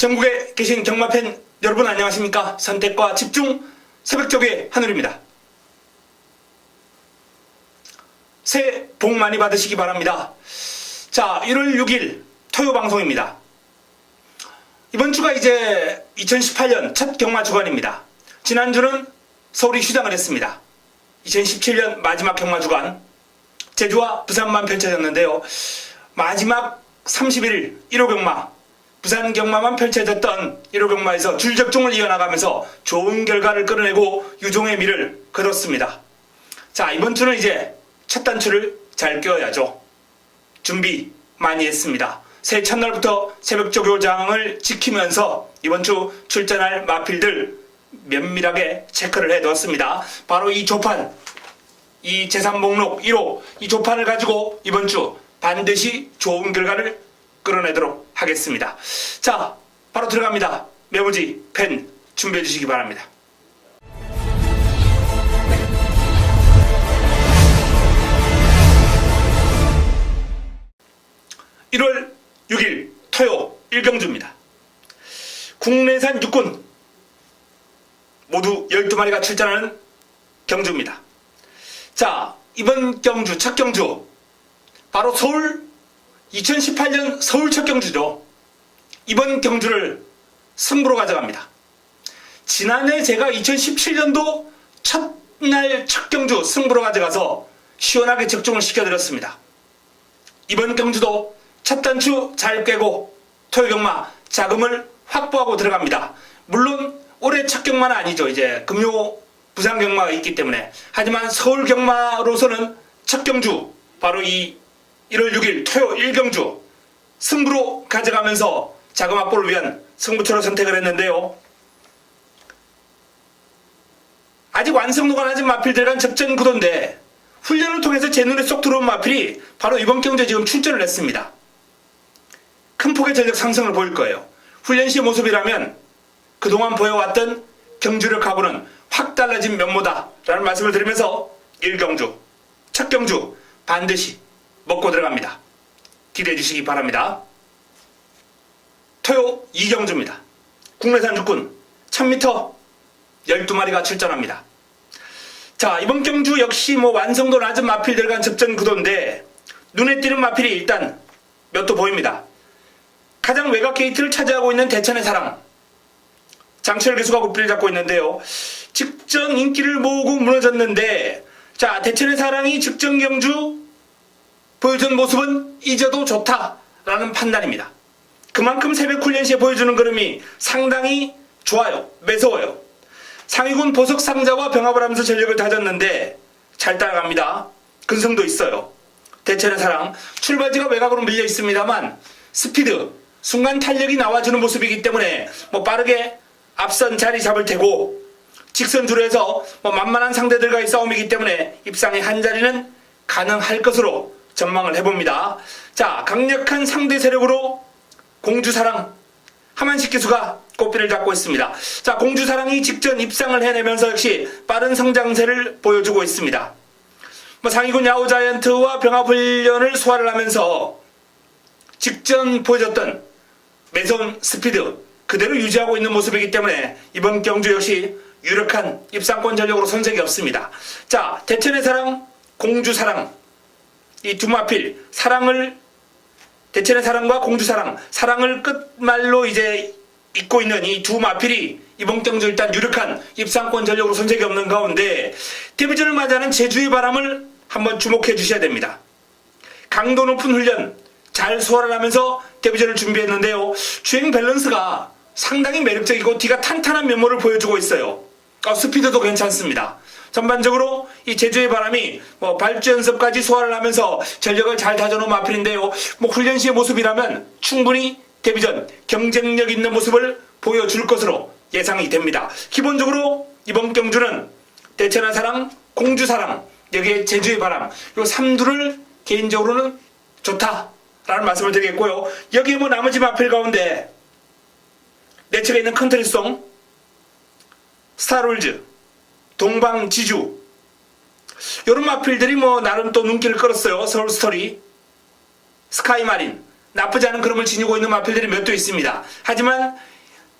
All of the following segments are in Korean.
전국에 계신 경마팬 여러분 안녕하십니까? 선택과 집중 새벽적의 하늘입니다. 새해 복 많이 받으시기 바랍니다. 자, 1월 6일 토요 방송입니다. 이번 주가 이제 2018년 첫 경마 주간입니다. 지난주는 서울이 휴장을 했습니다. 2017년 마지막 경마 주간 제주와 부산만 펼쳐졌는데요. 마지막 31일 1호 경마 부산 경마만 펼쳐졌던 1호 경마에서 줄적종을 이어나가면서 좋은 결과를 끌어내고 유종의 미를 거뒀습니다. 자, 이번 주는 이제 첫 단추를 잘 껴야죠. 준비 많이 했습니다. 새해 첫날부터 새벽 조교장을 지키면서 이번 주 출전할 마필들 면밀하게 체크를 해두었습니다. 바로 이 조판, 이 재산목록 1호 이 조판을 가지고 이번 주 반드시 좋은 결과를 끌어내도록 하겠습니다. 자, 바로 들어갑니다. 메모지, 펜 준비해 주시기 바랍니다. (1월 6일) 토요 1경주입니다. 국내산 육군 모두 12마리가 출전하는 경주입니다. 자, 이번 경주 첫 경주 바로 서울 2018년 서울 첫 경주죠. 이번 경주를 승부로 가져갑니다. 지난해 제가 2017년도 첫날 첫 경주 승부로 가져가서 시원하게 적중을 시켜드렸습니다. 이번 경주도 첫 단추 잘 깨고 토요경마 자금을 확보하고 들어갑니다. 물론 올해 첫 경마는 아니죠. 이제 금요 부산 경마가 있기 때문에. 하지만 서울 경마로서는 첫 경주 바로 이 1월 6일 토요 1경주 승부로 가져가면서 자금 확보를 위한 승부처로 선택을 했는데요. 아직 완성도가 낮은 마필들간 접전 구도인데 훈련을 통해서 제 눈에 쏙 들어온 마필이 바로 이번 경주에 지금 출전을 했습니다. 큰 폭의 전력 상승을 보일 거예요. 훈련 시 모습이라면 그동안 보여왔던 경주력하고는 확 달라진 면모다 라는 말씀을 드리면서 1경주 첫 경주 반드시 먹고 들어갑니다. 기대해 주시기 바랍니다. 토요 2경주입니다. 국내산 육군 1000m 12마리가 출전합니다. 자, 이번 경주 역시 완성도 낮은 마필들 간 접전 구도인데 눈에 띄는 마필이 일단 몇 도 보입니다. 가장 외곽 게이트를 차지하고 있는 대천의 사랑 장철 기수가 고삐를 잡고 있는데요. 직전 인기를 모으고 무너졌는데 자, 대천의 사랑이 직전 경주 보여준 모습은 잊어도 좋다라는 판단입니다. 그만큼 새벽 훈련 시에 보여주는 그림이 상당히 좋아요. 매서워요. 상위군 보석 상자와 병합을 하면서 전력을 다졌는데 잘 따라갑니다. 근성도 있어요. 대천의 사랑 출발지가 외곽으로 밀려 있습니다만 스피드, 순간 탄력이 나와주는 모습이기 때문에 빠르게 앞선 자리 잡을 테고 직선주로 해서 만만한 상대들과의 싸움이기 때문에 입상의 한 자리는 가능할 것으로 전망을 해봅니다. 자, 강력한 상대 세력으로 공주사랑 하만식 기수가 꽃비를 잡고 있습니다. 자, 공주사랑이 직전 입상을 해내면서 역시 빠른 성장세를 보여주고 있습니다. 상위군 야후자이언트와 병합훈련을 소화를 하면서 직전 보여줬던 매서운 스피드 그대로 유지하고 있는 모습이기 때문에 이번 경주 역시 유력한 입상권 전력으로 손색이 없습니다. 자, 대천의 사랑, 공주사랑 이 두 마필 사랑을 대천의 사랑과 공주사랑 사랑을 끝말로 이제 잇고 있는 이 두 마필이 이번 경주 일단 유력한 입상권 전력으로 손색이 없는 가운데 데뷔전을 맞이하는 제주의 바람을 한번 주목해 주셔야 됩니다. 강도 높은 훈련 잘 소화를 하면서 데뷔전을 준비했는데요. 주행 밸런스가 상당히 매력적이고 뒤가 탄탄한 면모를 보여주고 있어요. 스피드도 괜찮습니다. 전반적으로 이 제주의 바람이 발주 연습까지 소화를 하면서 전력을 잘 다져놓은 마필인데요. 훈련 시의 모습이라면 충분히 데뷔전 경쟁력 있는 모습을 보여줄 것으로 예상이 됩니다. 기본적으로 이번 경주는 대천의 사랑, 공주사랑, 여기에 제주의 바람 이 3두를 개인적으로는 좋다라는 말씀을 드리겠고요. 여기에 나머지 마필 가운데 내 측에 있는 컨트리송, 스타롤즈, 동방지주 이런 마필들이 나름 또 눈길을 끌었어요. 서울스토리, 스카이마린, 나쁘지 않은 그림을 지니고 있는 마필들이 몇 도 있습니다. 하지만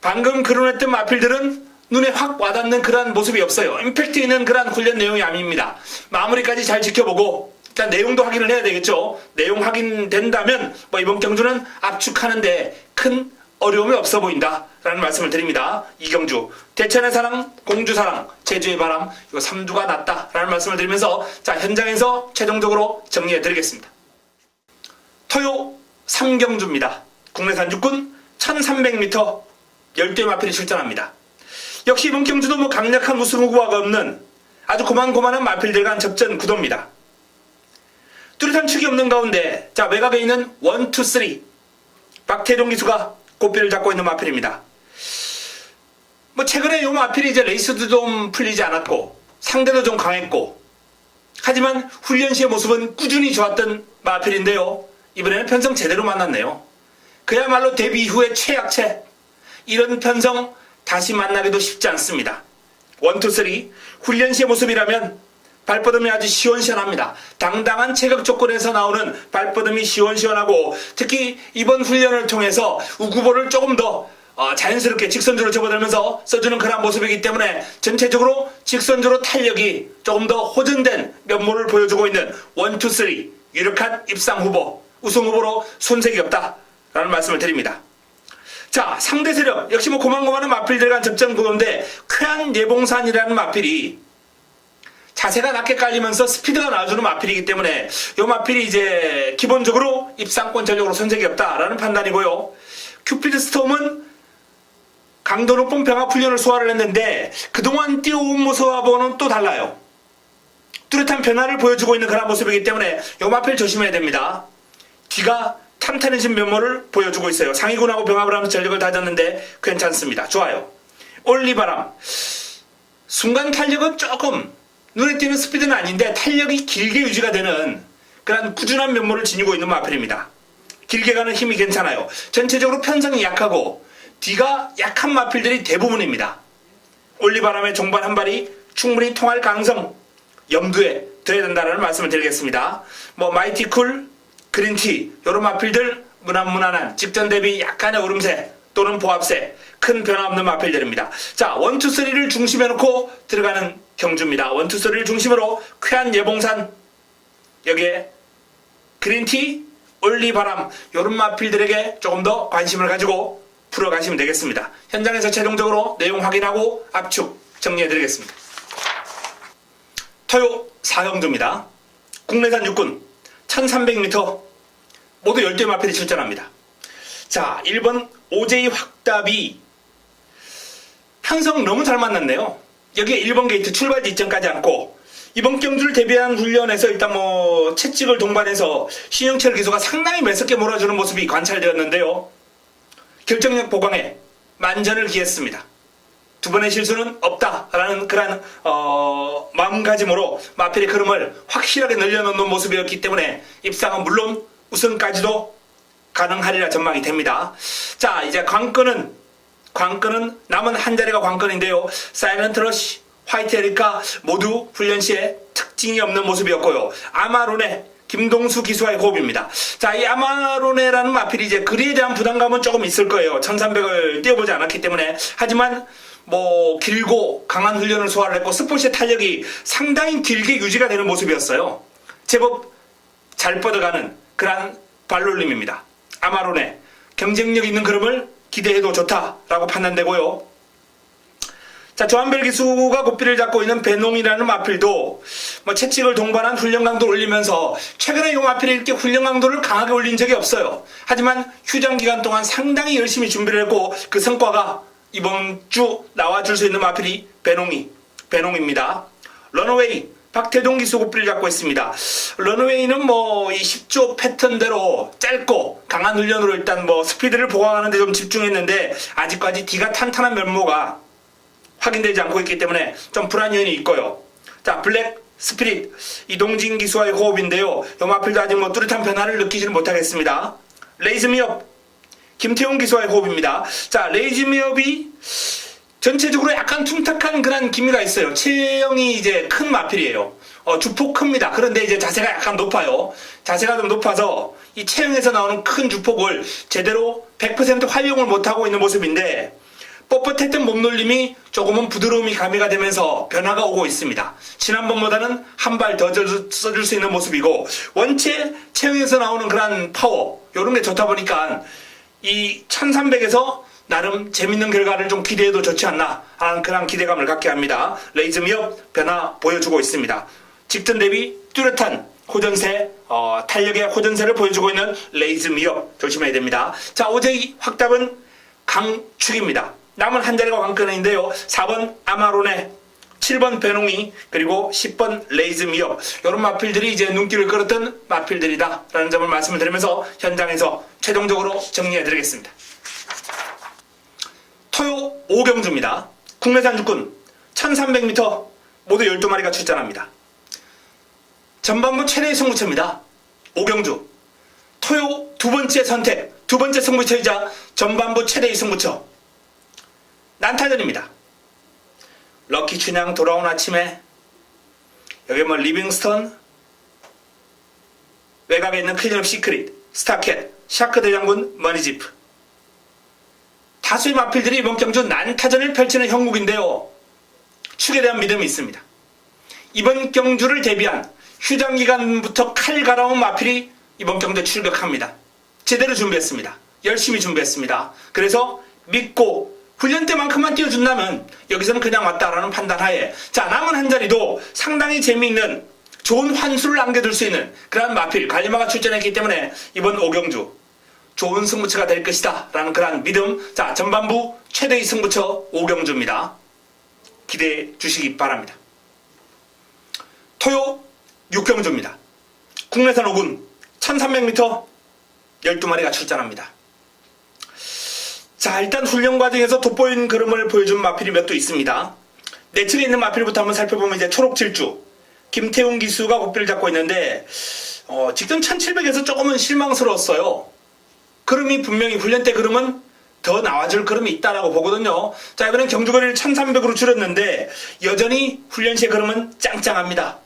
방금 거론했던 마필들은 눈에 확 와닿는 그러한 모습이 없어요. 임팩트 있는 그러한 훈련 내용이 아닙니다. 마무리까지 잘 지켜보고 일단 내용도 확인을 해야 되겠죠. 내용 확인된다면 이번 경주는 압축하는데 큰 어려움이 없어 보인다 라는 말씀을 드립니다. 이경주 대천의 사랑, 공주 사랑, 제주의 바람, 이거 3두가 낫다 라는 말씀을 드리면서 현장에서 최종적으로 정리해 드리겠습니다. 토요 3경주입니다. 국내산 육군 1300m 10대 마필이 출전합니다. 역시 이번 경주도 강력한 우승 후보가 없는 아주 고만고만한 마필들 간 접전 구도입니다. 뚜렷한 축이 없는 가운데 외곽에 있는 1, 2, 3 박태종 기수가 꽃비를 잡고 있는 마필입니다. 최근에 이 마필이 레이스도 좀 풀리지 않았고 상대도 좀 강했고 하지만 훈련 시의 모습은 꾸준히 좋았던 마필인데요. 이번에는 편성 제대로 만났네요. 그야말로 데뷔 이후의 최약체. 이런 편성 다시 만나기도 쉽지 않습니다. 1, 2, 3 훈련 시의 모습이라면 발버듬이 아주 시원시원합니다. 당당한 체격 조건에서 나오는 발버듬이 시원시원하고 특히 이번 훈련을 통해서 우구보를 조금 더 자연스럽게 직선주로 접어들면서 써주는 그런 모습이기 때문에 전체적으로 직선주로 탄력이 조금 더 호전된 면모를 보여주고 있는 1, 2, 3 유력한 입상 후보, 우승 후보로 손색이 없다라는 말씀을 드립니다. 상대 세력 역시 고만고만한 마필들 간 접전 구도인데 쾌한 예봉산이라는 마필이 자세가 낮게 깔리면서 스피드가 나와주는 마필이기 때문에 이 마필이 기본적으로 입상권 전력으로 손색이 없다라는 판단이고요. 큐피드 스톰은 강도 높은 병합 훈련을 소화를 했는데 그동안 뛰어온 모습하고는 또 달라요. 뚜렷한 변화를 보여주고 있는 그런 모습이기 때문에 이 마필 조심해야 됩니다. 뒤가 탄탄해진 면모를 보여주고 있어요. 상위군하고 병합을 하면서 전력을 다졌는데 괜찮습니다. 좋아요. 올리바람 순간 탄력은 조금 눈에 띄는 스피드는 아닌데 탄력이 길게 유지가 되는 그런 꾸준한 면모를 지니고 있는 마필입니다. 길게 가는 힘이 괜찮아요. 전체적으로 편성이 약하고 뒤가 약한 마필들이 대부분입니다. 올리바람의 종반 한 발이 충분히 통할 가능성 염두에 둬야 된다는 말씀을 드리겠습니다. 마이티쿨, 그린티 이런 마필들 무난무난한 직전 대비 약간의 오름세 또는 보합세 큰 변화 없는 마필들입니다. 1, 2, 3를 중심에 놓고 들어가는 경주입니다. 1, 2, 3를 중심으로 쾌한 예봉산 여기에 그린티, 올리바람 이런 마필들에게 조금 더 관심을 가지고 풀어가시면 되겠습니다. 현장에서 최종적으로 내용 확인하고 압축 정리해드리겠습니다. 토요 4경주입니다. 국내산 육군 1300m 모두 10대 마필이 출전합니다. 1번 OJ 확답이 편성 너무 잘 만났네요. 여기에 1번 게이트 출발 지점까지 않고 이번 경주를 대비한 훈련에서 일단 채찍을 동반해서 신영철 기수가 상당히 매섭게 몰아주는 모습이 관찰되었는데요. 결정력 보강에 만전을 기했습니다. 두 번의 실수는 없다라는 그런 마음가짐으로 마필의 흐름을 확실하게 늘려놓는 모습이었기 때문에 입상은 물론 우승까지도 가능하리라 전망이 됩니다. 이제 관건은 남은 한 자리가 관건인데요. 사일런트 러시, 화이트 에리카 모두 훈련 시에 특징이 없는 모습이었고요. 아마로네, 김동수 기수와의 호흡입니다. 이 아마로네라는 마필이 거리에 대한 부담감은 조금 있을 거예요. 1300을 뛰어보지 않았기 때문에. 하지만 길고 강한 훈련을 소화를 했고 스포츠의 탄력이 상당히 길게 유지가 되는 모습이었어요. 제법 잘 뻗어가는 그러한 발놀림입니다. 아마로네 경쟁력 있는 그림을 기대해도 좋다라고 판단되고요. 조한별 기수가 고삐를 잡고 있는 배농이라는 마필도 채찍을 동반한 훈련 강도를 올리면서 최근에 이 마필이 이렇게 훈련 강도를 강하게 올린 적이 없어요. 하지만 휴장 기간 동안 상당히 열심히 준비를 했고 그 성과가 이번 주 나와줄 수 있는 마필이 배농입니다. 런어웨이 박태종 기수 고삐를 잡고 있습니다. 런어웨이는 이 10조 패턴대로 짧고 강한 훈련으로 일단 스피드를 보강하는 데 좀 집중했는데 아직까지 뒤가 탄탄한 면모가 확인되지 않고 있기 때문에 좀 불안 요인이 있고요. 블랙 스피릿 이동진 기수와의 호흡인데요. 이 마필도 아직 뚜렷한 변화를 느끼지는 못하겠습니다. 레이즈미업 김태용 기수와의 호흡입니다. 레이즈미업이 전체적으로 약간 둔탁한 그런 기미가 있어요. 체형이 이제 큰 마필이에요. 주폭 큽니다. 그런데 이제 자세가 약간 높아요. 자세가 좀 높아서 이 체형에서 나오는 큰 주폭을 제대로 100% 활용을 못하고 있는 모습인데, 뻣뻣했던 몸놀림이 조금은 부드러움이 가미가 되면서 변화가 오고 있습니다. 지난번보다는 한 발 더 써줄 수 있는 모습이고, 원체 체형에서 나오는 그런 파워, 요런 게 좋다 보니까 이 1300에서 나름 재밌는 결과를 좀 기대해도 좋지 않나 하는 그런 기대감을 갖게 합니다. 레이즈 미업 변화 보여주고 있습니다. 직전 대비 뚜렷한 호전세, 탄력의 호전세를 보여주고 있는 레이즈 미업 조심해야 됩니다. 자, 어제 확답은 강축입니다. 남은 한 자리가 관건인데요. 4번 아마로네, 7번 베농이, 그리고 10번 레이즈 미업, 이런 마필들이 이제 눈길을 끌었던 마필들이다 라는 점을 말씀을 드리면서 현장에서 최종적으로 정리해 드리겠습니다. 토요 5경주입니다. 국내산 주군 1300m 모두 12마리가 출전합니다. 전반부 최대의 승부처입니다. 5경주 토요 두 번째 선택, 두 번째 승부처이자 전반부 최대의 승부처 난타전입니다. 럭키 춘향 돌아온 아침에, 여기 뭐 리빙스턴, 외곽에 있는 클린업 시크릿, 스타켓, 샤크 대장군, 머니지프, 다수의 마필들이 이번 경주 난타전을 펼치는 형국인데요. 축에 대한 믿음이 있습니다. 이번 경주를 대비한 휴장기간부터 칼 갈아온 마필이 이번 경주에 출격합니다. 제대로 준비했습니다. 열심히 준비했습니다. 그래서 믿고 훈련 때만큼만 뛰어준다면 여기서는 그냥 왔다라는 판단하에, 자, 남은 한 자리도 상당히 재미있는 좋은 환수를 남겨둘 수 있는 그런 마필 관리마가 출전했기 때문에 이번 5경주 좋은 승부처가 될 것이다 라는 그런 믿음. 자, 전반부 최대의 승부처 5경주입니다. 기대해 주시기 바랍니다. 토요 6경주입니다. 국내산 5군 1300m 12마리가 출전합니다. 자, 일단 훈련 과정에서 돋보인 그림을 보여준 마필이 몇 도 있습니다. 내측에 있는 마필부터 한번 살펴보면 이제 초록질주 김태훈 기수가 고삐를 잡고 있는데, 직전 1700에서 조금은 실망스러웠어요. 그림이 분명히 훈련 때 그림은 더 나와줄 그림이 있다라고 보거든요. 자, 이번엔 경주거리를 1300으로 줄였는데 여전히 훈련 시의 그림은 짱짱합니다.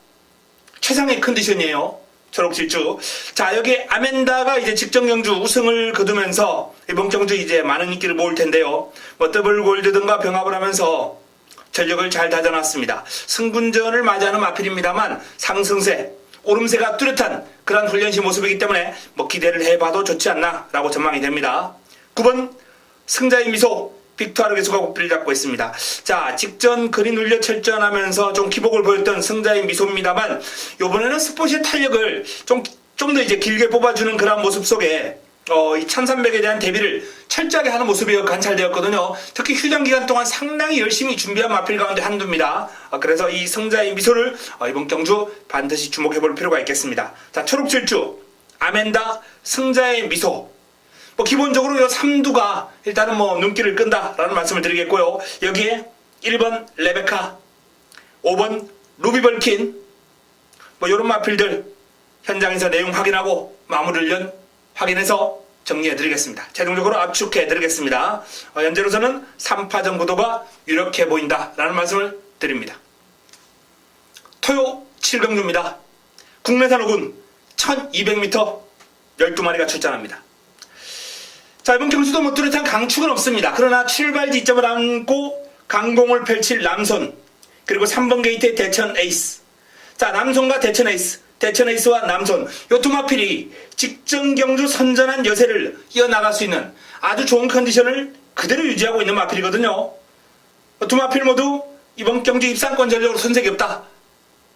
최상의 컨디션이에요. 초록질주. 자, 여기 아멘다가 이제 직전 경주 우승을 거두면서 이번 경주 이제 많은 인기를 모을 텐데요. 뭐 더블 골드 등과 병합을 하면서 전력을 잘 다져놨습니다. 승분전을 맞이하는 마필입니다만 상승세, 오름세가 뚜렷한 그런 훈련시 모습이기 때문에 뭐 기대를 해봐도 좋지 않나 라고 전망이 됩니다. 9번 승자의 미소 빅토르 기수가 고삐를 잡고 있습니다. 자, 직전 그린 울려 철전하면서 좀 기복을 보였던 승자의 미소입니다만, 요번에는 스포츠의 탄력을 좀 더 이제 길게 뽑아주는 그런 모습 속에 이 1300에 대한 대비를 철저하게 하는 모습이 관찰되었거든요. 특히 휴장 기간 동안 상당히 열심히 준비한 마필 가운데 한두입니다. 그래서 이 승자의 미소를 이번 경주 반드시 주목해볼 필요가 있겠습니다. 자, 초록질주 아멘다 승자의 미소, 뭐 기본적으로 이 3두가 일단은 뭐 눈길을 끈다라는 말씀을 드리겠고요. 여기에 1번 레베카, 5번 루비벌킨, 뭐 이런 마필들 현장에서 내용 확인하고 마무리를 확인해서 정리해 드리겠습니다. 최종적으로 압축해 드리겠습니다. 현재로서는 3파전 구도가 유력해 보인다라는 말씀을 드립니다. 토요 7경주입니다. 국내산 5군 1200m 12마리가 출전합니다. 자, 이번 경주도 뭐 뚜렷한 강축은 없습니다. 그러나 출발 지점을 안고 강공을 펼칠 남손, 그리고 3번 게이트의 대천 에이스. 자, 남손과 대천 에이스, 대천 에이스와 남손, 요 두 마필이 직전 경주 선전한 여세를 이어나갈 수 있는 아주 좋은 컨디션을 그대로 유지하고 있는 마필이거든요. 두 마필 모두 이번 경주 입상권 전력으로 손색이 없다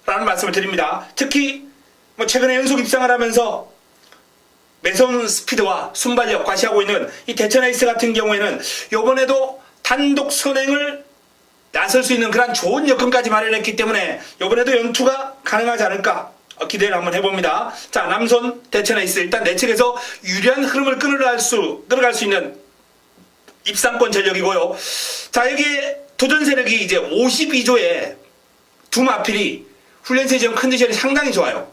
라는 말씀을 드립니다. 특히 뭐 최근에 연속 입상을 하면서 매서운 스피드와 순발력 과시하고 있는 이 대천 에이스 같은 경우에는 이번에도 단독 선행을 나설 수 있는 그런 좋은 여건까지 마련했기 때문에 이번에도 연투가 가능하지 않을까 기대를 한번 해봅니다. 자, 남손 대천 에이스, 일단 내측에서 유리한 흐름을 끌어갈 수 있는 입상권 전력이고요. 자, 여기에 도전 세력이 이제 52조에 두 마필이 훈련세 지점 컨디션이 상당히 좋아요.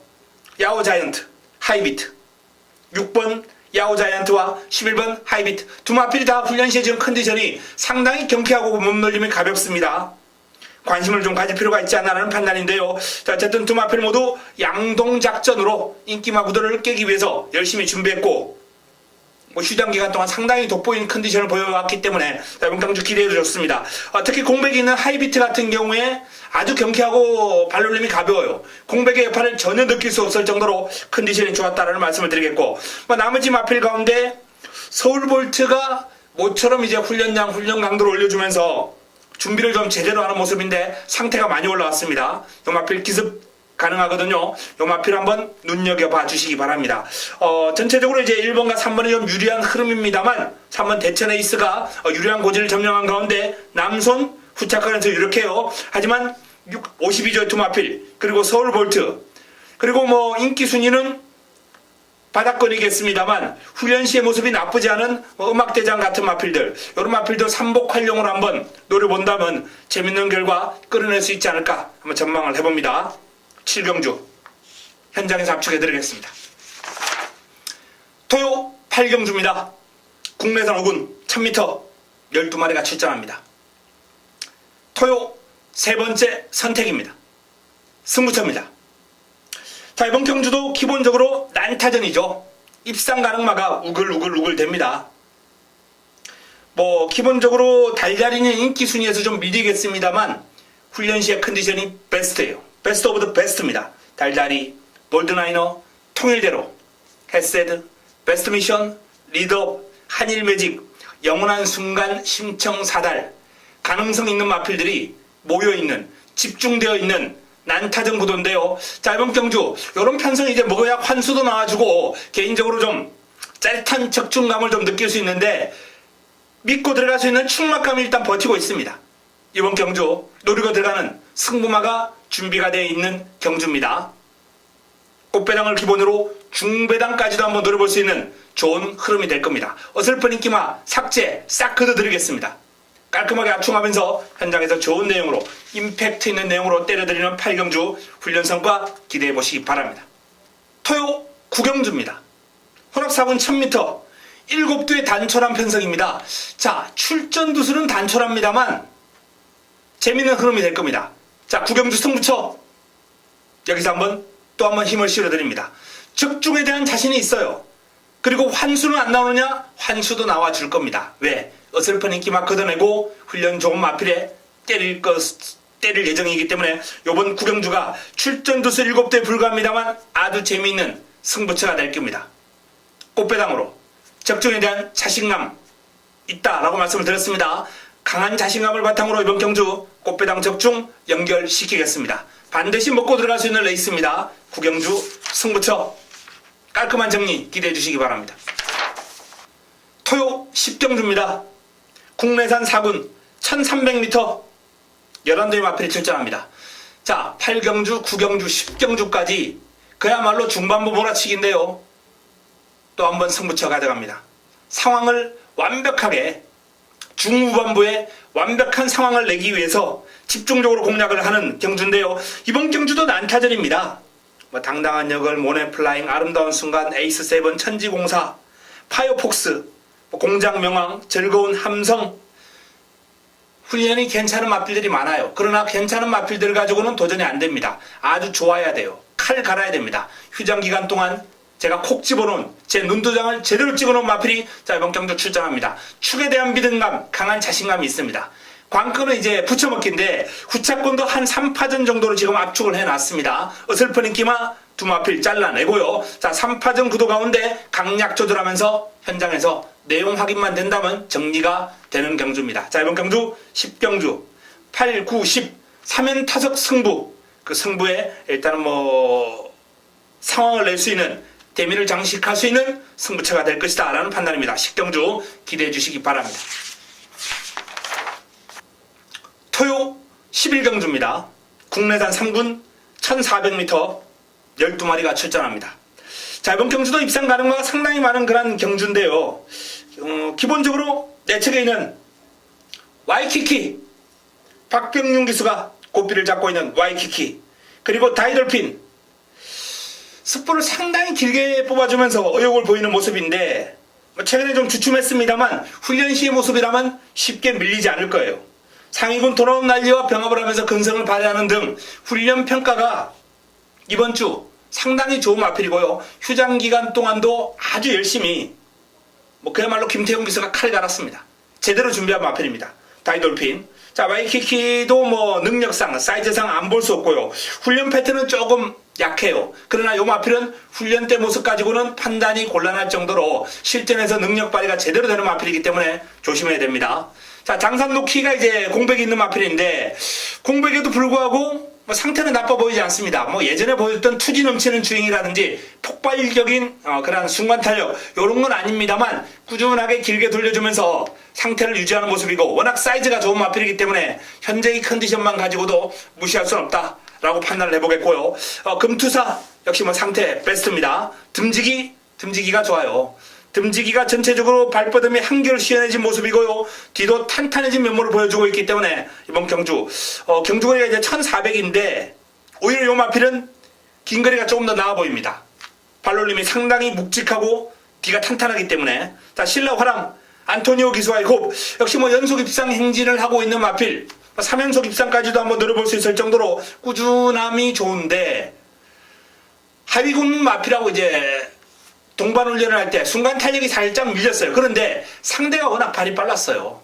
야오 자이언트, 하이비트, 6번 야오자이언트와 11번 하이비트 두 마필이 다 훈련 시에 지금 컨디션이 상당히 경쾌하고 몸놀림이 가볍습니다. 관심을 좀 가질 필요가 있지 않나라는 판단인데요. 자, 어쨌든 두 마필 모두 양동작전으로 인기마구들을 깨기 위해서 열심히 준비했고 휴장 기간 동안 상당히 돋보이는 컨디션을 보여왔기 때문에 이번 경주 기대해도 좋습니다. 특히 공백이 있는 하이비트 같은 경우에 아주 경쾌하고 발놀림이 가벼워요. 공백의 여파를 전혀 느낄 수 없을 정도로 컨디션이 좋았다라는 말씀을 드리겠고 나머지 마필 가운데 서울볼트가 모처럼 이제 훈련 강도를 올려주면서 준비를 좀 제대로 하는 모습인데 상태가 많이 올라왔습니다. 요 마필 기습 가능하거든요. 요 마필 한번 눈여겨봐 주시기 바랍니다. 전체적으로 이제 1번과 3번이 좀 유리한 흐름입니다만 3번 대천 에이스가 유리한 고지를 점령한 가운데 남손 후착권에서 유력해요. 하지만 52조의 두 마필 그리고 서울볼트 그리고 인기 순위는 바닥권이겠습니다만 훈련 시의 모습이 나쁘지 않은 음악대장 같은 마필들 이런 마필도 삼복 활용을 한번 노려본다면 재밌는 결과 끌어낼 수 있지 않을까 한번 전망을 해봅니다. 7경주 현장에서 압축해드리겠습니다. 토요 8경주입니다. 국내산 5군 1000m 12마리가 출전합니다. 토요 세 번째 선택입니다. 승부처입니다. 자, 이번 경주도 기본적으로 난타전이죠. 입상 가능마가 우글우글 됩니다. 기본적으로 달걀이는 인기 순위에서 좀 밀리겠습니다만 훈련 시의 컨디션이 베스트예요. 베스트 오브 더 베스트입니다. 달달이, 볼드나이너, 통일대로, 헤세드, 베스트 미션, 리드업, 한일매직, 영원한 순간, 심청사달 가능성 있는 마필들이 모여있는 집중되어 있는 난타전 구도인데요. 자, 이번 경주 이런 편성이 이제 먹어야 환수도 나와주고 개인적으로 좀 짜릿한 적중감을 좀 느낄 수 있는데 믿고 들어갈 수 있는 충막감이 일단 버티고 있습니다. 이번 경주 노리고 들어가는 승부마가 준비가 되어 있는 경주입니다. 꽃배당을 기본으로 중배당까지도 한번 노려볼 수 있는 좋은 흐름이 될 겁니다. 어설픈 인기마 삭제 싹 걷어드리겠습니다. 깔끔하게 압축하면서 현장에서 좋은 내용으로 임팩트 있는 내용으로 때려드리는 8경주 훈련 성과 기대해 보시기 바랍니다. 토요 9경주입니다. 혼합 4군 1000m 7두의 단촐한 편성입니다. 자, 출전 두수는 단촐합니다만 재밌는 흐름이 될 겁니다. 자, 9경주 승부처 여기서 또 한번 힘을 실어드립니다. 적중에 대한 자신이 있어요. 그리고 환수는 안 나오느냐? 환수도 나와줄 겁니다. 왜? 어설픈 인기만 걷어내고 훈련 좋은 마필에 때릴 예정이기 때문에 이번 9경주가 출전 두수 7대에 불과합니다만 아주 재미있는 승부처가 될 겁니다. 꽃배당으로 적중에 대한 자신감 있다라고 말씀을 드렸습니다. 강한 자신감을 바탕으로 이번 경주 꽃배당 적중 연결시키겠습니다. 반드시 먹고 들어갈 수 있는 레이스입니다. 9경주 승부처 깔끔한 정리 기대해 주시기 바랍니다. 토요 10경주입니다. 국내산 4군 1300m 11도의 마필이 출전합니다. 자, 8경주, 9경주, 10경주까지 그야말로 중반부 몰아치기인데요. 또 한번 승부처 가져갑니다. 상황을 완벽하게 중후반부에 완벽한 상황을 내기 위해서 집중적으로 공략을 하는 경주인데요. 이번 경주도 난타전입니다. 당당한 역을, 모네플라잉, 아름다운 순간, 에이스 세븐, 천지공사, 파이어폭스, 공장 명왕, 즐거운 함성 훈련이 괜찮은 마필들이 많아요. 그러나 괜찮은 마필들을 가지고는 도전이 안 됩니다. 아주 좋아야 돼요. 칼 갈아야 됩니다. 휴장 기간 동안 제가 콕 집어놓은 제 눈도장을 제대로 찍어놓은 마필이 자, 이번 경주 출전합니다. 축에 대한 믿음감, 강한 자신감이 있습니다. 관건은 이제 붙여먹기인데 후차권도 한 3파전 정도로 지금 압축을 해놨습니다. 어설픈 인기마 두 마필 잘라내고요. 자, 3파전 구도 가운데 강약 조절하면서 현장에서 내용 확인만 된다면 정리가 되는 경주입니다. 자, 이번 경주 10경주 8, 9, 10 3연 타석 승부 그 승부에 일단은 상황을 낼 수 있는 대미를 장식할 수 있는 승부처가 될 것이다 라는 판단입니다. 10경주 기대해 주시기 바랍니다. 토요 11경주입니다. 국내산 3군 1400m 12마리가 출전합니다. 자, 이번 경주도 입상 가능마가 상당히 많은 그런 경주인데요. 기본적으로 내측에 있는 와이키키 박병윤 기수가 고삐를 잡고 있는 와이키키 그리고 다이돌핀 습부를 상당히 길게 뽑아주면서 의욕을 보이는 모습인데 최근에 좀 주춤했습니다만 훈련 시의 모습이라면 쉽게 밀리지 않을 거예요. 상위군 돌아온 난리와 병합을 하면서 근성을 발휘하는 등 훈련 평가가 이번 주 상당히 좋은 마필이고요. 휴장 기간 동안도 아주 열심히 그야말로 김태형 비서가 칼 갈았습니다. 제대로 준비한 마필입니다. 다이돌핀. 자, 와이키키도 능력상, 사이즈상 안 볼 수 없고요. 훈련 패턴은 조금 약해요. 그러나 요 마필은 훈련 때 모습 가지고는 판단이 곤란할 정도로 실전에서 능력 발휘가 제대로 되는 마필이기 때문에 조심해야 됩니다. 자, 장산 노키가 이제 공백이 있는 마필인데 공백에도 불구하고 상태는 나빠 보이지 않습니다. 예전에 보였던 투지 넘치는 주행이라든지 폭발적인 그런 순간 탄력 이런 건 아닙니다만 꾸준하게 길게 돌려주면서 상태를 유지하는 모습이고 워낙 사이즈가 좋은 마필이기 때문에 현재의 컨디션만 가지고도 무시할 수는 없다라고 판단을 해보겠고요. 금투사 역시 상태 베스트입니다. 듬지기가 좋아요. 듬지기가 전체적으로 발뻗음이 한결 시원해진 모습이고요. 뒤도 탄탄해진 면모를 보여주고 있기 때문에 이번 경주거리가 이제 1400인데 오히려 요 마필은 긴 거리가 조금 더 나아 보입니다. 발놀림이 상당히 묵직하고 뒤가 탄탄하기 때문에. 자, 신라 화랑 안토니오 기수와의 호흡 역시 연속 입상 행진을 하고 있는 마필 3연속 입상까지도 한번 노려볼 수 있을 정도로 꾸준함이 좋은데 하위군 마필하고 이제 동반 훈련을 할 때 순간 탄력이 살짝 밀렸어요. 그런데 상대가 워낙 발이 빨랐어요.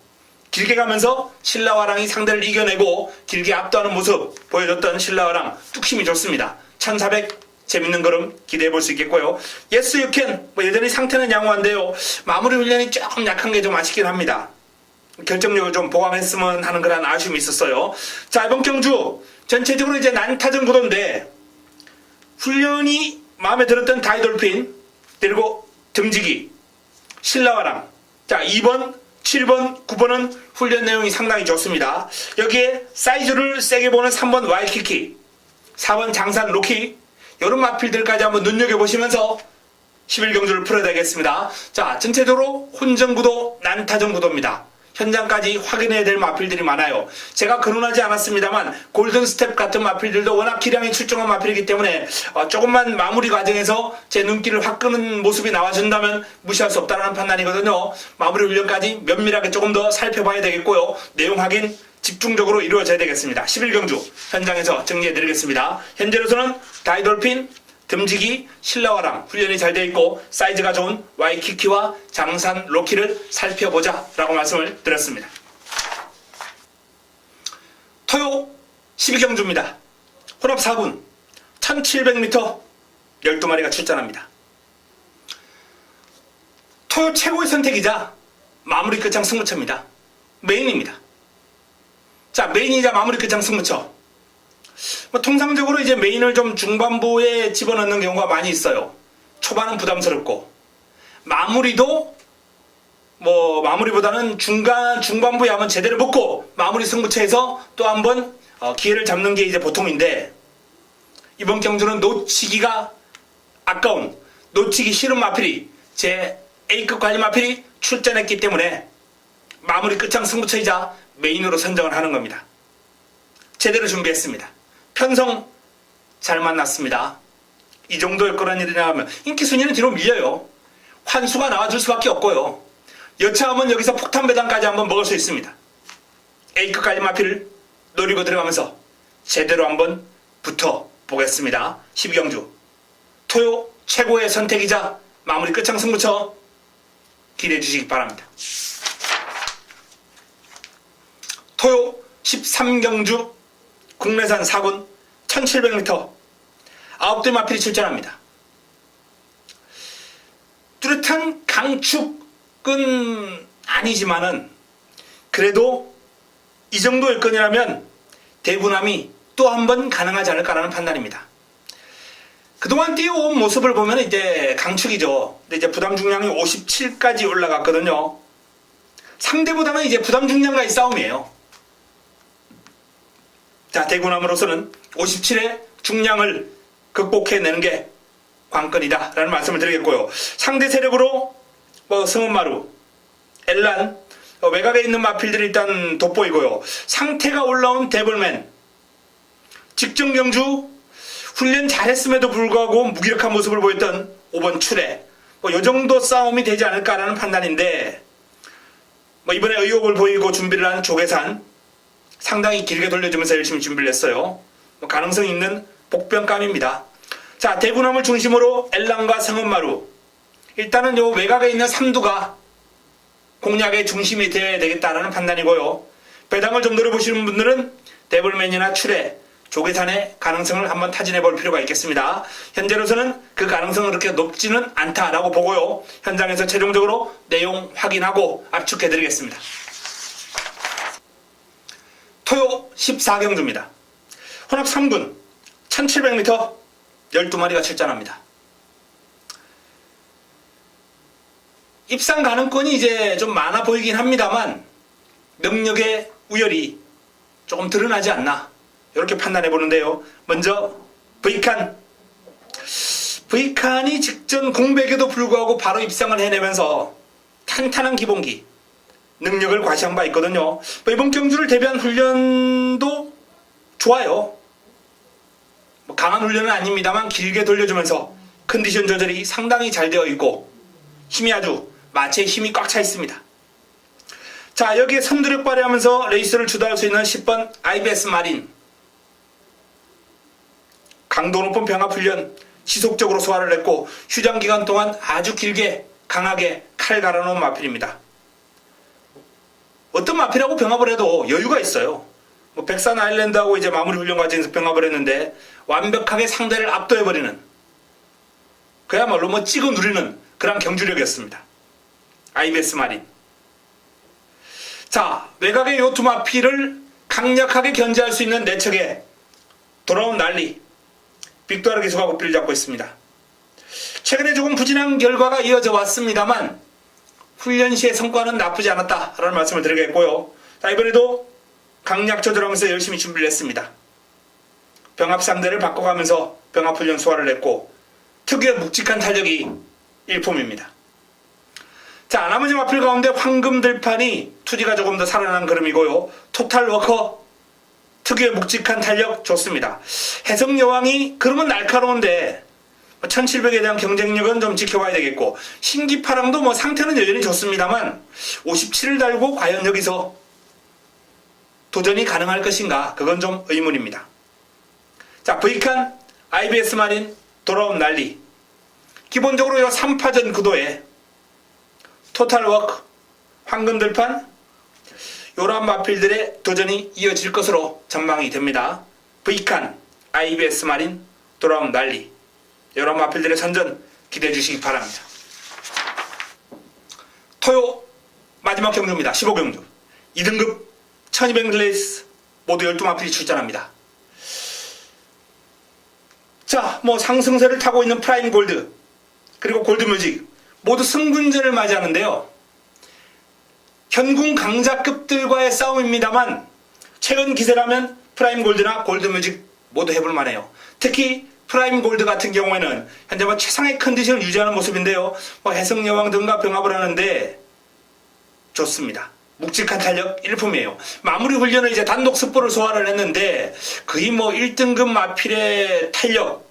길게 가면서 신라화랑이 상대를 이겨내고 길게 압도하는 모습 보여줬던 신라화랑 뚝심이 좋습니다. 1400 재밌는 걸음 기대해 볼 수 있겠고요. 예스 유캔 여전히 상태는 양호한데요. 마무리 훈련이 조금 약한 게 좀 아쉽긴 합니다. 결정력을 좀 보강했으면 하는 그런 아쉬움이 있었어요. 자, 이번 경주 전체적으로 이제 난타전 구도인데 훈련이 마음에 들었던 다이돌핀 그리고 듬지기, 신라화랑. 자, 2번, 7번, 9번은 훈련 내용이 상당히 좋습니다. 여기에 사이즈를 세게 보는 3번 와이키키, 4번 장산 로키 이런 마필들까지 한번 눈여겨보시면서 11경주를 풀어야 되겠습니다. 자, 전체적으로 혼전구도, 난타전 구도입니다. 현장까지 확인해야 될 마필들이 많아요. 제가 거론하지 않았습니다만 골든스텝 같은 마필들도 워낙 기량이 출중한 마필이기 때문에 조금만 마무리 과정에서 제 눈길을 확 끄는 모습이 나와준다면 무시할 수 없다는 판단이거든요. 마무리 훈련까지 면밀하게 조금 더 살펴봐야 되겠고요. 내용 확인 집중적으로 이루어져야 되겠습니다. 11경주 현장에서 정리해드리겠습니다. 현재로서는 다이돌핀, 듬지기, 신라화랑 훈련이 잘 되어 있고 사이즈가 좋은 와이키키와 장산 로키를 살펴보자 라고 말씀을 드렸습니다. 토요 12경주입니다. 혼합 4군 1700m 12마리가 출전합니다. 토요 최고의 선택이자 마무리 끝장 승부처입니다. 메인입니다. 자, 메인이자 마무리 끝장 승부처. 통상적으로 이제 메인을 좀 중반부에 집어넣는 경우가 많이 있어요. 초반은 부담스럽고 마무리도 마무리보다는 중반부에 한번 제대로 붙고 마무리 승부처에서 또 한번 기회를 잡는 게 이제 보통인데 이번 경주는 놓치기가 아까운 놓치기 싫은 마필이 제 A급 관리 마필이 출전했기 때문에 마무리 끝장 승부처이자 메인으로 선정을 하는 겁니다. 제대로 준비했습니다. 편성 잘 만났습니다. 이 정도일 거란 일이나 하면 인기 순위는 뒤로 밀려요. 환수가 나와줄 수밖에 없고요. 여차하면 여기서 폭탄 배당까지 한번 먹을 수 있습니다. A급 관리 마필을 노리고 들어가면서 제대로 한번 붙어보겠습니다. 12경주 토요 최고의 선택이자 마무리 끝장 승부처 기대해 주시기 바랍니다. 토요 13경주 국내산 4군 1700m 9대 마필이 출전합니다. 뚜렷한 강축은 아니지만은 그래도 이 정도일 거냐면 대군함이 또 한 번 가능하지 않을까라는 판단입니다. 그동안 뛰어온 모습을 보면 이제 강축이죠. 근데 이제 부담 중량이 57까지 올라갔거든요. 상대보다는 이제 부담 중량과의 싸움이에요. 자, 대군함으로서는 57의 중량을 극복해내는 게 관건이다 라는 말씀을 드리겠고요. 상대 세력으로 성은마루, 엘란, 외곽에 있는 마필들이 일단 돋보이고요. 상태가 올라온 데블맨, 직전경주 훈련 잘했음에도 불구하고 무기력한 모습을 보였던 5번 출애. 이 정도 싸움이 되지 않을까라는 판단인데, 이번에 의욕을 보이고 준비를 한 조계산 상당히 길게 돌려주면서 열심히 준비를 했어요. 가능성 있는 복병감입니다. 자, 대구남을 중심으로 엘랑과 성은마루. 일단은 요 외곽에 있는 삼두가 공략의 중심이 되어야 되겠다라는 판단이고요. 배당을 좀 노려보시는 분들은 데블맨이나 출애, 조계산의 가능성을 한번 타진해 볼 필요가 있겠습니다. 현재로서는 그 가능성은 그렇게 높지는 않다라고 보고요. 현장에서 최종적으로 내용 확인하고 압축해 드리겠습니다. 토요 14경주입니다. 혼합 3군 1700m 12마리가 출전합니다. 입상 가능권이 이제 좀 많아 보이긴 합니다만 능력의 우열이 조금 드러나지 않나 이렇게 판단해 보는데요. 먼저 V칸이 직전 공백에도 불구하고 바로 입상을 해내면서 탄탄한 기본기 능력을 과시한 바 있거든요. 이번 경주를 대비한 훈련도 좋아요. 강한 훈련은 아닙니다만 길게 돌려주면서 컨디션 조절이 상당히 잘 되어 있고 힘이 아주 마체에 힘이 꽉 차 있습니다. 자, 여기에 선두력 발휘하면서 레이스를 주도할 수 있는 10번 IBS 마린. 강도 높은 병합 훈련 지속적으로 소화를 했고 휴장 기간 동안 아주 길게 강하게 칼 갈아놓은 마필입니다. 어떤 마필하고 병합을 해도 여유가 있어요. 백산 아일랜드하고 이제 마무리 훈련 과정에서 병합을 했는데 완벽하게 상대를 압도해버리는 그야말로 찍어 누리는 그런 경주력이었습니다. IBS 마린. 자, 외곽의 요 두 마필을 강력하게 견제할 수 있는 내척에 돌아온 난리 빅도아르 기수가 고삐를 잡고 있습니다. 최근에 조금 부진한 결과가 이어져 왔습니다만 훈련 시의 성과는 나쁘지 않았다라는 말씀을 드리겠고요. 자, 이번에도 강약 조절하면서 열심히 준비를 했습니다. 병합 상대를 바꿔가면서 병합 훈련 소화를 했고 특유의 묵직한 탄력이 일품입니다. 자, 나머지 마필 가운데 황금들판이 투지가 조금 더 살아난 그림이고요. 토탈워커 특유의 묵직한 탄력 좋습니다. 해성여왕이 그러면 날카로운데 1700에 대한 경쟁력은 좀 지켜봐야 되겠고 신기파랑도 상태는 여전히 좋습니다만 57을 달고 과연 여기서 도전이 가능할 것인가 그건 좀 의문입니다. 자, V칸 IBS 마린 돌아온 난리. 기본적으로 이 3파전 구도에 토탈워크 황금들판 요런 마필들의 도전이 이어질 것으로 전망이 됩니다. V칸 IBS 마린 돌아온 난리. 요런 마필들의 선전 기대해 주시기 바랍니다. 토요 마지막 경주입니다. 15경주 2등급 1200 레이스 모두 12마필이 출전합니다. 자, 상승세를 타고 있는 프라임 골드 그리고 골드뮤직 모두 승분전을 맞이하는데요. 현궁 강자급들과의 싸움입니다만 최근 기세라면 프라임 골드나 골드뮤직 모두 해볼 만해요. 특히 프라임 골드 같은 경우에는 현재 최상의 컨디션을 유지하는 모습인데요. 해성여왕 등과 병합을 하는데 좋습니다. 묵직한 탄력 일품이에요. 마무리 훈련을 이제 단독 습보를 소화를 했는데 거의 1등급 마필의 탄력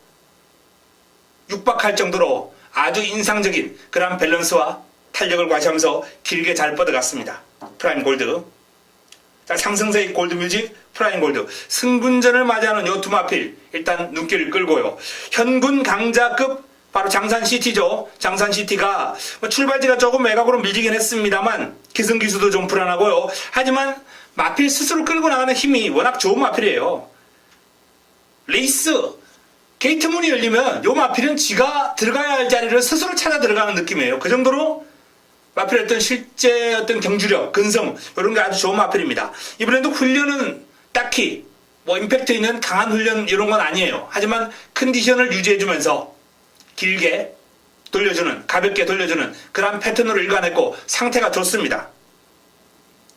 육박할 정도로 아주 인상적인 그런 밸런스와 탄력을 과시하면서 길게 잘 뻗어갔습니다. 프라임 골드. 자, 상승세의 골드뮤직, 프라임 골드. 승분전을 맞이하는 요 두 마필 일단 눈길을 끌고요. 현군 강자급 바로 장산시티죠. 장산시티가 출발지가 조금 외곽으로 밀리긴 했습니다만 기승기수도 좀 불안하고요. 하지만 마필 스스로 끌고 나가는 힘이 워낙 좋은 마필이에요. 레이스 게이트 문이 열리면 요 마필은 지가 들어가야 할 자리를 스스로 찾아 들어가는 느낌이에요. 그 정도로 마필의 실제 경주력, 근성 이런 게 아주 좋은 마필입니다. 이번에도 훈련은 딱히 임팩트 있는 강한 훈련 이런 건 아니에요. 하지만 컨디션을 유지해주면서 길게 돌려주는, 가볍게 돌려주는 그런 패턴으로 일관했고 상태가 좋습니다.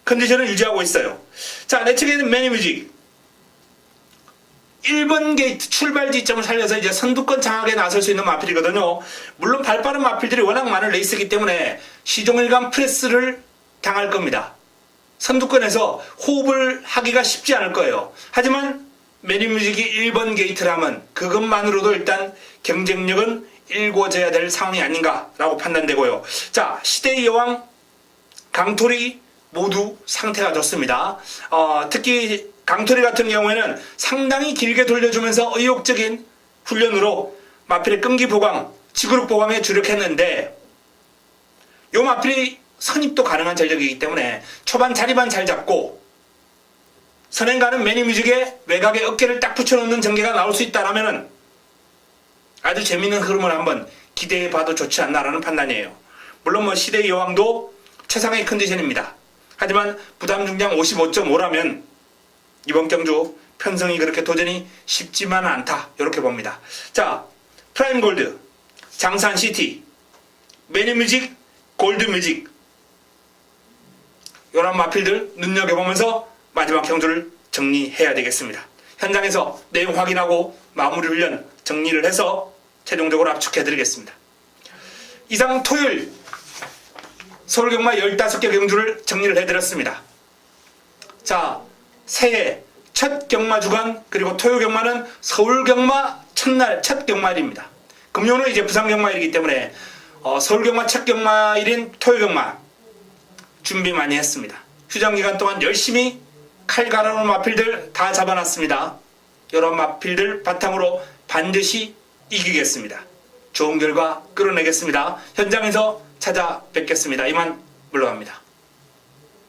컨디션을 유지하고 있어요. 자, 내 측에는 매니뮤직 1번 게이트 출발 지점을 살려서 이제 선두권 장악에 나설 수 있는 마필이거든요. 물론 발빠른 마필들이 워낙 많은 레이스이기 때문에 시종일관 프레스를 당할 겁니다. 선두권에서 호흡을 하기가 쉽지 않을 거예요. 하지만 매니뮤직이 1번 게이트라면 그것만으로도 일단 경쟁력은 일궈져야 될 상황이 아닌가라고 판단되고요. 자, 시대의 여왕 강토리 모두 상태가 좋습니다. 특히 강토리 같은 경우에는 상당히 길게 돌려주면서 의욕적인 훈련으로 마필의 끈기 보강, 지그룹 보강에 주력했는데 요 마필이 선입도 가능한 전력이기 때문에 초반 자리만 잘 잡고 선행 가는 매니뮤직의 외곽에 어깨를 딱 붙여놓는 전개가 나올 수 있다라면은 아주 재밌는 흐름을 한번 기대해봐도 좋지 않나라는 판단이에요. 물론 뭐 시대의 여왕도 최상의 컨디션입니다. 하지만 부담 중량 55.5라면 이번 경주 편성이 그렇게 도전이 쉽지만은 않다 이렇게 봅니다. 자, 프라임 골드, 장산 시티, 매니뮤직, 골드뮤직 이런 마필들 눈여겨보면서 마지막 경주를 정리해야 되겠습니다. 현장에서 내용 확인하고 마무리 훈련 정리를 해서 최종적으로 압축해드리겠습니다. 이상 토요일 서울경마 15개 경주를 정리를 해드렸습니다. 자, 새해 첫 경마 주간 그리고 토요 경마는 서울경마 첫날 첫 경마일입니다. 금요일은 이제 부산 경마일이기 때문에 서울경마 첫 경마일인 토요 경마 준비 많이 했습니다. 휴장 기간 동안 열심히 칼 갈아놓은 마필들 다 잡아놨습니다. 이런 마필들 바탕으로 반드시 이기겠습니다. 좋은 결과 끌어내겠습니다. 현장에서 찾아뵙겠습니다. 이만 물러갑니다.